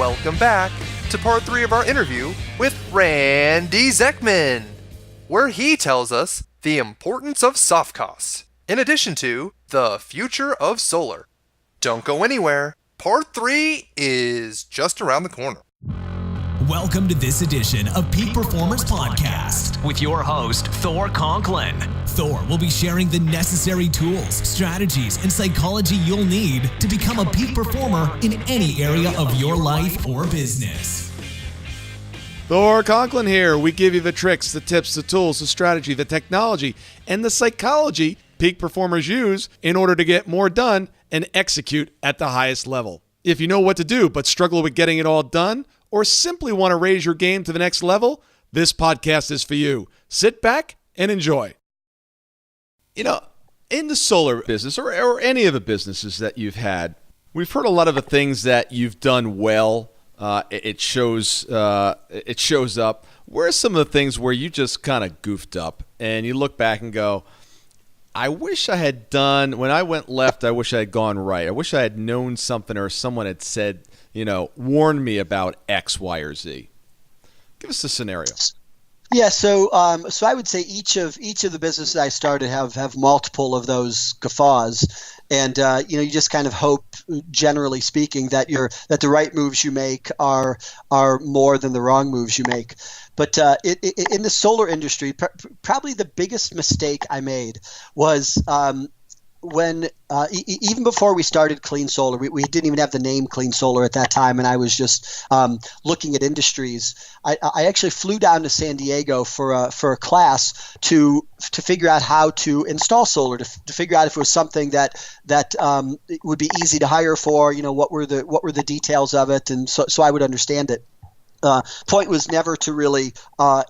Welcome back to part 3 of our interview with Randy Zechman, where he tells us the importance of soft costs, in addition to the future of solar. Don't go anywhere. Part 3 is just around the corner. Welcome to this edition of Peak Performance Podcast with your host, Thor Conklin. Thor will be sharing the necessary tools, strategies, and psychology you'll need to become a peak performer in any area of your life or business. Thor Conklin here. We give you the tricks, the tips, the tools, the strategy, the technology, and the psychology peak performers use in order to get more done and execute at the highest level. If you know what to do but struggle with getting it all done, or simply want to raise your game to the next level, this podcast is for you. Sit back and enjoy. You know, in the solar business or any of the businesses that you've had, we've heard a lot of the things that you've done well. It shows up. Where are some of the things where you just kind of goofed up and you look back and go, I wish I had done, when I went left, I wish I had gone right. I wish I had known something or someone had said, warn me about X, Y, or Z. Give us a scenario. Yeah, so I would say each of the businesses I started have multiple of those guffaws, and you just kind of hope, generally speaking, that the right moves you make are more than the wrong moves you make. But in the solar industry, probably the biggest mistake I made was when even before we started Clean Solar, we didn't even have the name Clean Solar at that time, and I was just looking at industries. I actually flew down to San Diego for a class to figure out how to install solar, to figure out if it was something that it would be easy to hire for. What were the details of it, and so I would understand it. Point was never to really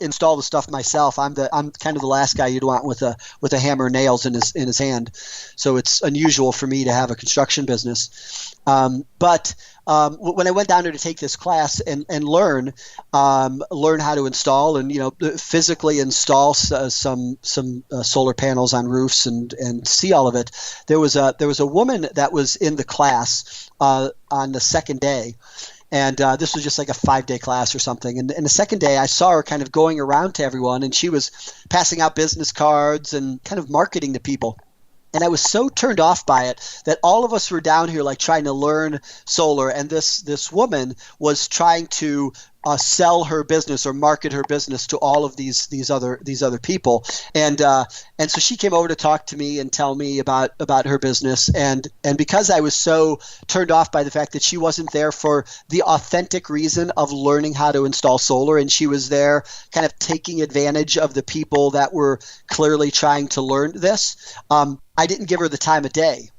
install the stuff myself. I'm kind of the last guy you'd want with a hammer and nails in his hand. So it's unusual for me to have a construction business. But when I went down there to take this class and learn how to install and physically install some solar panels on roofs and see all of it, there was a woman that was in the class on the second day. And this was just like a 5-day class or something. And the second day, I saw her kind of going around to everyone, and she was passing out business cards and kind of marketing to people. And I was so turned off by it that all of us were down here like trying to learn solar, and this woman was trying to sell her business or market her business to all of these other people, and so she came over to talk to me and tell me about her business, and because I was so turned off by the fact that she wasn't there for the authentic reason of learning how to install solar, and she was there kind of taking advantage of the people that were clearly trying to learn this, I didn't give her the time of day.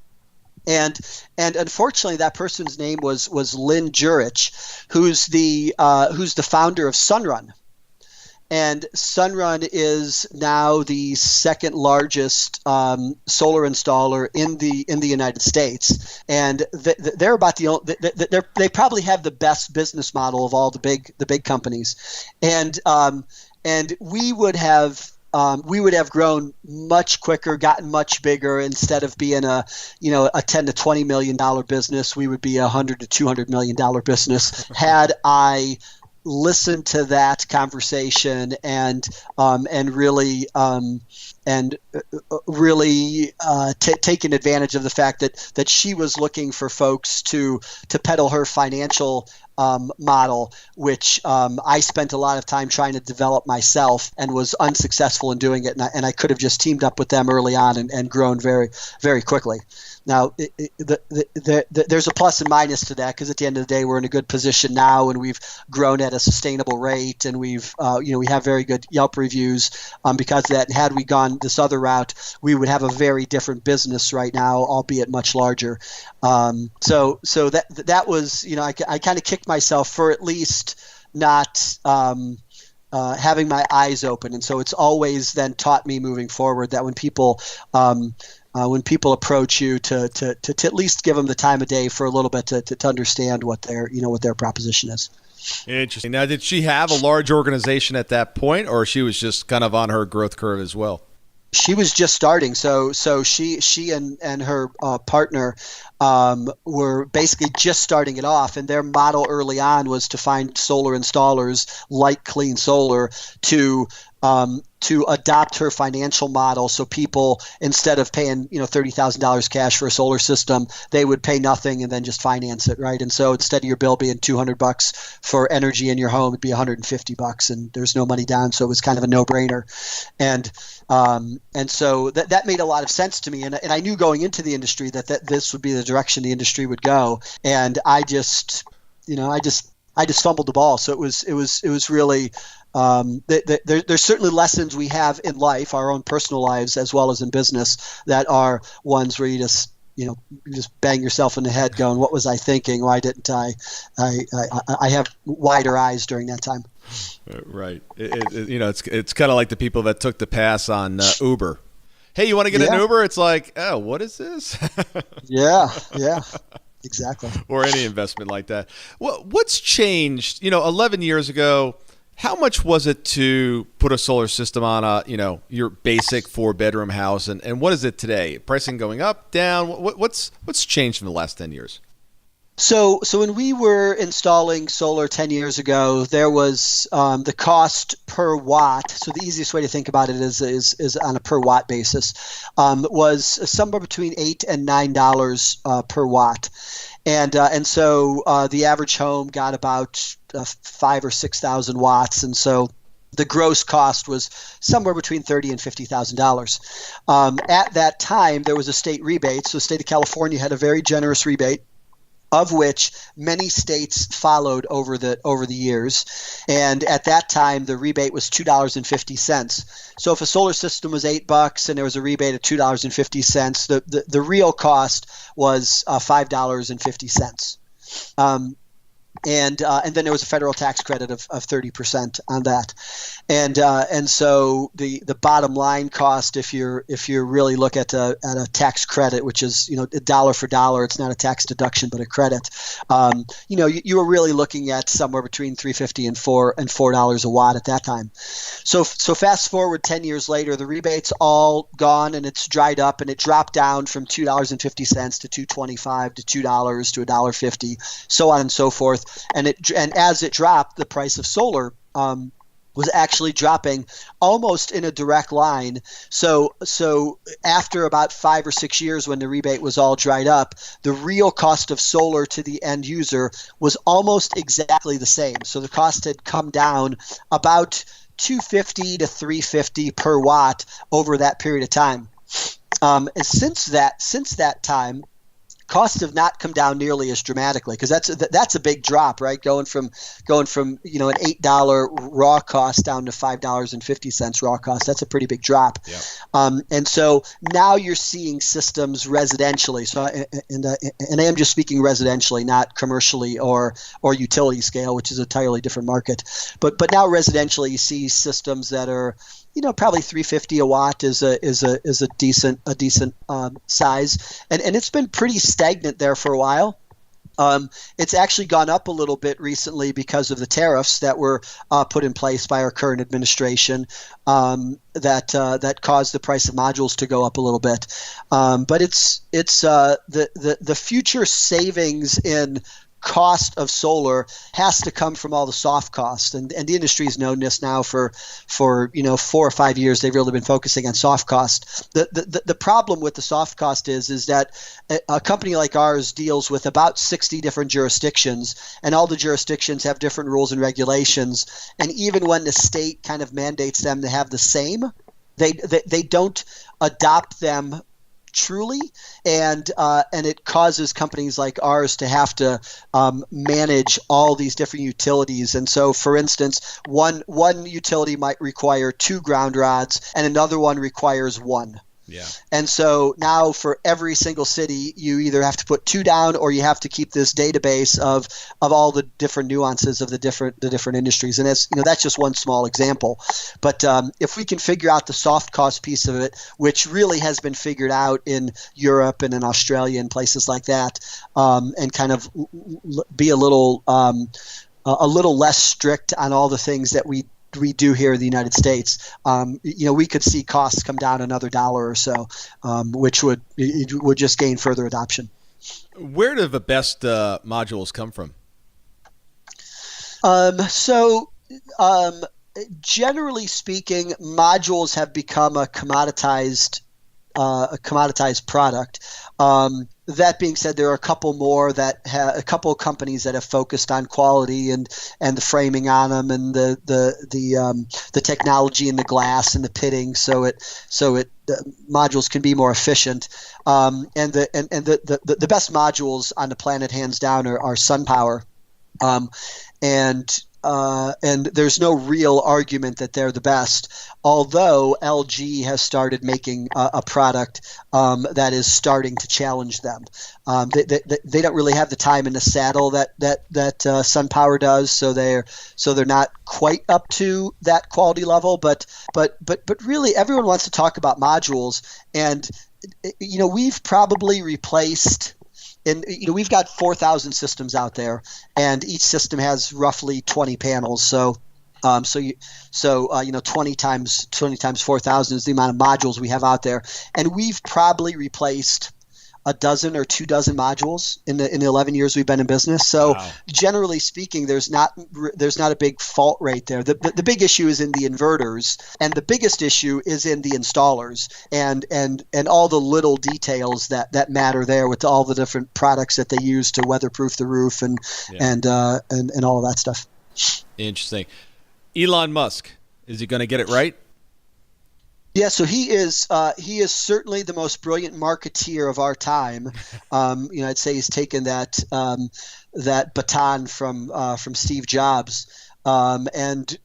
And unfortunately, that person's name was Lynn Jurich, who's the founder of Sunrun, and Sunrun is now the second largest solar installer in the United States, and they're about they probably have the best business model of all the big companies, and we would have grown much quicker, gotten much bigger. Instead of being a $10 to $20 million business, we would be a $100 to $200 million business had I listened to that conversation and really taken advantage of the fact that she was looking for folks to peddle her financial model, which I spent a lot of time trying to develop myself and was unsuccessful in doing it. And I could have just teamed up with them early on and grown very, very quickly. Now, there's a plus and minus to that, because at the end of the day, we're in a good position now, and we've grown at a sustainable rate, and we have very good Yelp reviews because of that. And had we gone this other route, we would have a very different business right now, albeit much larger. So that was, I kind of kicked myself for at least not having my eyes open, and so it's always then taught me moving forward that when people approach you to at least give them the time of day for a little bit to understand what their proposition is. Interesting. Now, did she have a large organization at that point, or she was just kind of on her growth curve as well? She was just starting, so she and her partner were basically just starting it off, and their model early on was to find solar installers like Clean Solar to adopt her financial model. So people, instead of paying $30,000 cash for a solar system, they would pay nothing and then just finance it, right? And so instead of your bill being $200 for energy in your home, it'd be $150, and there's no money down. So it was kind of a no-brainer, and so that made a lot of sense to me, and I knew going into the industry that this would be the direction the industry would go, and I just fumbled the ball. So it was really. There's certainly lessons we have in life, our own personal lives as well as in business, that are ones where you just bang yourself in the head going, what was I thinking? Why didn't I have wider eyes during that time? Right. It's kind of like the people that took the pass on Uber. Hey, you want to get an Uber? It's like, oh, what is this? Yeah. Exactly. Or any investment like that. Well, what's changed? 11 years ago, how much was it to put a solar system on your basic 4-bedroom house, and what is it today? Pricing going up, down? What's changed in the last 10 years? So when we were installing solar 10 years ago, there was the cost per watt. So the easiest way to think about it is on a per watt basis, was somewhere between $8 and $9 per watt. And so the average home got about 5,000 or 6,000 watts, and so the gross cost was somewhere between $30,000 and $50,000. At that time, there was a state rebate. So the state of California had a very generous rebate, of which many states followed over the years. And at that time, the rebate was $2.50. So if a solar system was $8 and there was a rebate of $2.50, the real cost was $5.50. And then there was a federal tax credit of 30% on that, and so the bottom line cost, if you really look at a tax credit, which is dollar for dollar, it's not a tax deduction but a credit. You were really looking at somewhere between $3.50 and $4 a watt at that time. So fast forward 10 years later, the rebate's all gone and it's dried up, and it dropped down from $2.50 to $2.25 to $2 to $1.50, so on and so forth. And as it dropped, the price of solar was actually dropping almost in a direct line. So after about 5 or 6 years, when the rebate was all dried up, the real cost of solar to the end user was almost exactly the same. So the cost had come down about $2.50 to $3.50 per watt over that period of time. And since that time, costs have not come down nearly as dramatically, because that's a big drop, right? Going from an $8 raw cost down to $5.50 raw cost. That's a pretty big drop. Yeah. And so now you're seeing systems residentially. So and I am just speaking residentially, not commercially or utility scale, which is a entirely different market. But now residentially, you see systems that are probably $3.50 a watt is a decent size, and it's been pretty stagnant there for a while. It's actually gone up a little bit recently because of the tariffs that were put in place by our current administration, that caused the price of modules to go up a little bit. But it's the future savings in cost of solar has to come from all the soft costs, and the industry's known this now for 4 or 5 years. They've really been focusing on soft cost. The problem with the soft cost is that a company like ours deals with about 60 different jurisdictions, and all the jurisdictions have different rules and regulations, and even when the state kind of mandates them to have the same, they don't adopt them truly, and it causes companies like ours to have to manage all these different utilities. And so, for instance, one utility might require 2 ground rods, and another one requires 1. Yeah. And so now for every single city, you either have to put 2 down, or you have to keep this database of all the different nuances of the different industries. And that's just one small example. But if we can figure out the soft cost piece of it, which really has been figured out in Europe and in Australia and places like that, and kind of be a little less strict on all the things that we we do here in the United States, we could see costs come down another dollar or so, which would just gain further adoption. Where do the best modules come from? Generally speaking, modules have become a commoditized product. That being said, there are a couple more a couple of companies that have focused on quality and the framing on them and the technology in the glass and the pitting, so modules can be more efficient. And the best modules on the planet, hands down, are SunPower. And there's no real argument that they're the best, although LG has started making a product that is starting to challenge them. They don't really have the time in the saddle that SunPower does, so they're not quite up to that quality level. But really, everyone wants to talk about modules, and we've probably replaced. And we've got 4,000 systems out there, and each system has roughly 20 panels. So 20 times 4,000 is the amount of modules we have out there, and we've probably replaced a dozen or 24 modules in the 11 years we've been in business. So wow. Generally speaking, there's not a big fault rate there. The big issue is in the inverters, and the biggest issue is in the installers and all the little details that matter there with all the different products that they use to weatherproof the roof and all of that stuff. Interesting. Elon Musk, is he going to get it right? Yeah, so he is certainly the most brilliant marketeer of our time. I'd say he's taken that baton from Steve Jobs, and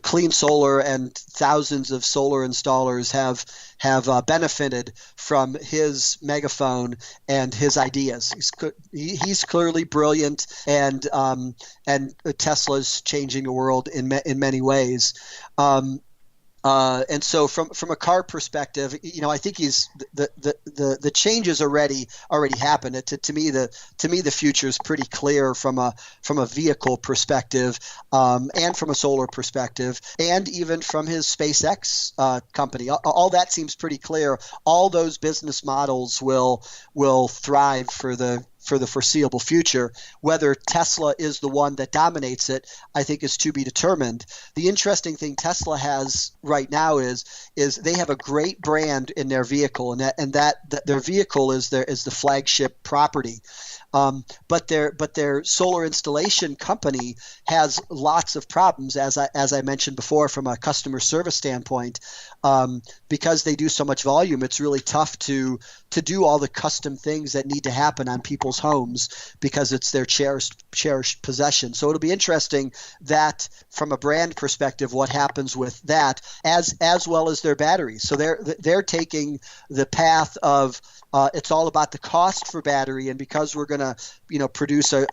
clean solar and thousands of solar installers have benefited from his megaphone and his ideas. He's clearly brilliant, and Tesla's changing the world in many ways. And so from a car perspective, I think he's the changes already happened. To me, the future is pretty clear from a vehicle perspective, and from a solar perspective, and even from his SpaceX company. All that seems pretty clear. All those business models will thrive for the foreseeable future. Whether Tesla is the one that dominates it, I think, is to be determined. The interesting thing Tesla has right now is they have a great brand in their vehicle, and that their vehicle is the flagship property. But their solar installation company has lots of problems, as I mentioned before, from a customer service standpoint. Because they do so much volume, it's really tough to do all the custom things that need to happen on people's homes because it's their cherished possession. So it'll be interesting that from a brand perspective, what happens with that, as well as their batteries. So they're taking the path of it's all about the cost for battery, and because we're going to produce a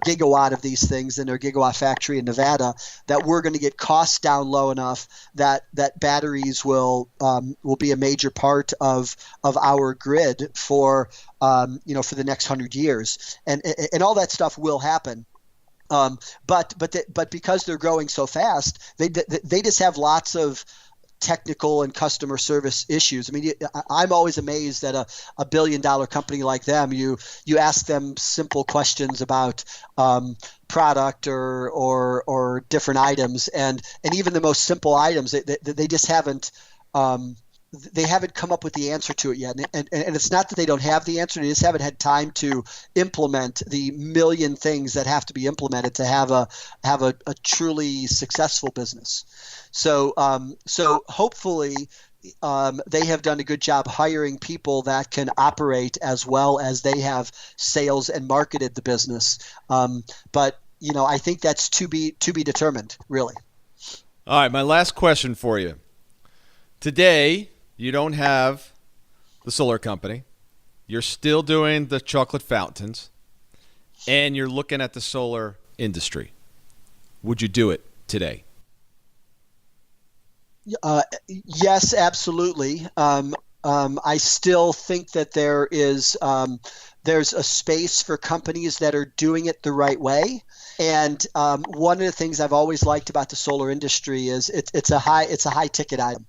gigawatt of these things in their gigawatt factory in Nevada, that we're going to get costs down low enough that batteries will be a major part of our grid for the next 100 years, and all that stuff will happen. But because they're growing so fast, they just have lots of technical and customer service issues. I mean, I'm always amazed at a billion-dollar company like them. You ask them simple questions about product or different items, and even the most simple items, they just haven't. They haven't come up with the answer to it yet, and it's not that they don't have the answer; they just haven't had time to implement the million things that have to be implemented to have a truly successful business. So hopefully they have done a good job hiring people that can operate as well as they have sales and marketed the business. But I think that's to be determined, really. All right, my last question for you. Today, you don't have the solar company. You're still doing the chocolate fountains, and you're looking at the solar industry. Would you do it today? Yes, absolutely. I still think that there's a space for companies that are doing it the right way. And one of the things I've always liked about the solar industry is it's a high ticket item,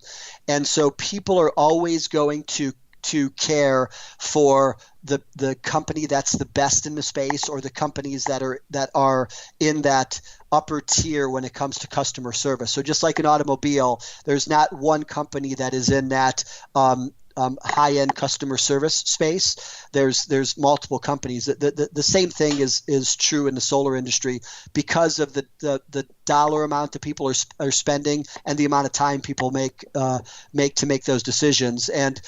and so people are always going to care for the company that's the best in the space, or the companies that are in that upper tier when it comes to customer service. So just like an automobile, there's not one company that is in that high-end customer service space. There's multiple companies. The same thing is true in the solar industry, because of the dollar amount that people are spending and the amount of time people make to make those decisions. And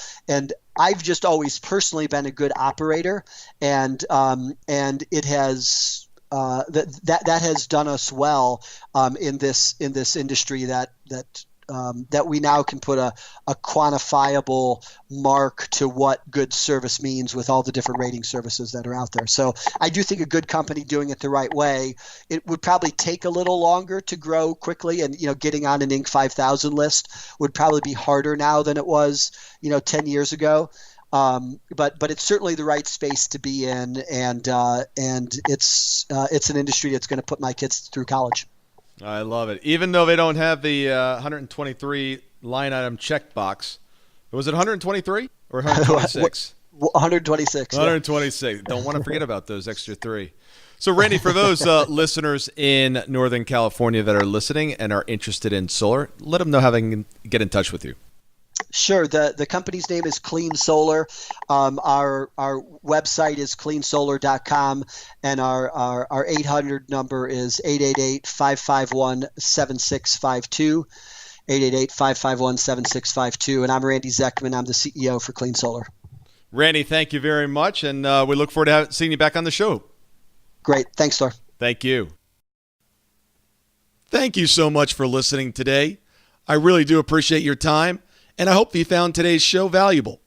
I've just always personally been a good operator, and it has that has done us well in this industry that we now can put a quantifiable mark to what good service means with all the different rating services that are out there. So I do think a good company doing it the right way, it would probably take a little longer to grow quickly, and getting on an Inc. 5000 list would probably be harder now than it was 10 years ago. But it's certainly the right space to be in, and it's an industry that's going to put my kids through college. I love it. Even though they don't have the 123 line item checkbox. Was it 123 or 126? 126. 126. Yeah. Don't want to forget about those extra 3. So, Randy, for those listeners in Northern California that are listening and are interested in solar, let them know how they can get in touch with you. Sure. The company's name is Clean Solar. Our website is cleansolar.com, and our 800 number is 888-551-7652. 888-551-7652. And I'm Randy Zechman. I'm the CEO for Clean Solar. Randy, thank you very much, and we look forward to seeing you back on the show. Great. Thanks, Thor. Thank you. Thank you so much for listening today. I really do appreciate your time, and I hope you found today's show valuable.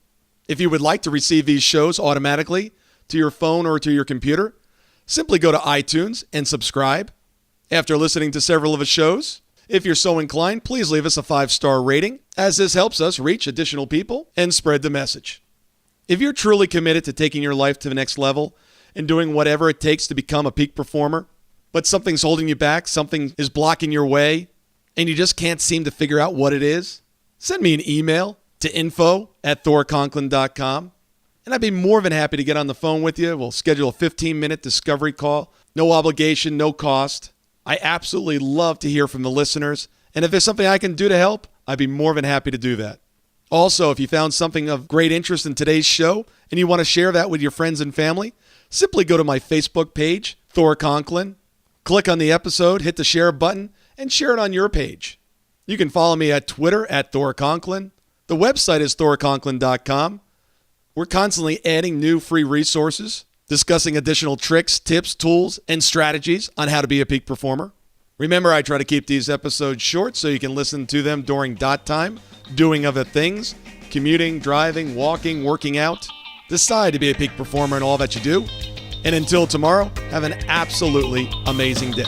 If you would like to receive these shows automatically to your phone or to your computer, simply go to iTunes and subscribe. After listening to several of the shows, if you're so inclined, please leave us a 5-star rating, as this helps us reach additional people and spread the message. If you're truly committed to taking your life to the next level and doing whatever it takes to become a peak performer, but something's holding you back, something is blocking your way, and you just can't seem to figure out what it is, send me an email to info@thorconklin.com, and I'd be more than happy to get on the phone with you. We'll schedule a 15-minute discovery call. No obligation, no cost. I absolutely love to hear from the listeners, and if there's something I can do to help, I'd be more than happy to do that. Also, if you found something of great interest in today's show and you want to share that with your friends and family, simply go to my Facebook page, Thor Conklin, click on the episode, hit the share button, and share it on your page. You can follow me at Twitter at Thor Conklin. The website is thorconklin.com. We're constantly adding new free resources, discussing additional tricks, tips, tools, and strategies on how to be a peak performer. Remember, I try to keep these episodes short so you can listen to them during dot time, doing other things, commuting, driving, walking, working out. Decide to be a peak performer in all that you do. And until tomorrow, have an absolutely amazing day.